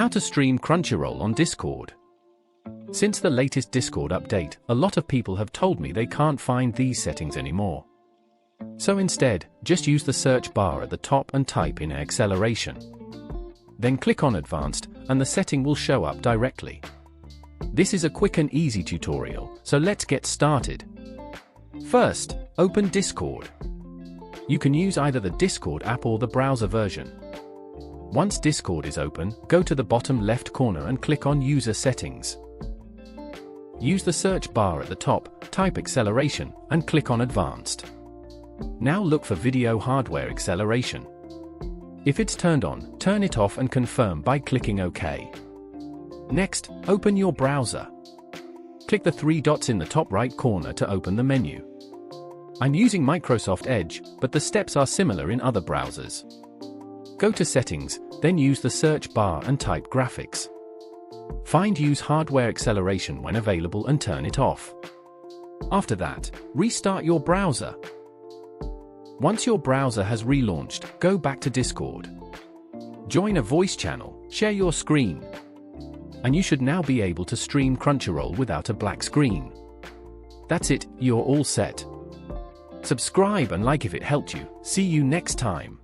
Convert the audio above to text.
How to stream Crunchyroll on Discord. Since the latest Discord update, a lot of people have told me they can't find these settings anymore. So instead, just use the search bar at the top and type in acceleration. Then click on Advanced, and the setting will show up directly. This is a quick and easy tutorial, so let's get started. First, open Discord. You can use either the Discord app or the browser version. Once Discord is open, go to the bottom left corner and click on User Settings. Use the search bar at the top, type acceleration, and click on Advanced. Now look for video hardware acceleration. If it's turned on, turn it off and confirm by clicking OK. Next, open your browser. Click the three dots in the top right corner to open the menu. I'm using Microsoft Edge, but the steps are similar in other browsers. Go to Settings, then use the search bar and type Graphics. Find Use Hardware Acceleration when available and turn it off. After that, restart your browser. Once your browser has relaunched, go back to Discord. Join a voice channel, share your screen. And you should now be able to stream Crunchyroll without a black screen. That's it, you're all set. Subscribe and like if it helped you. See you next time.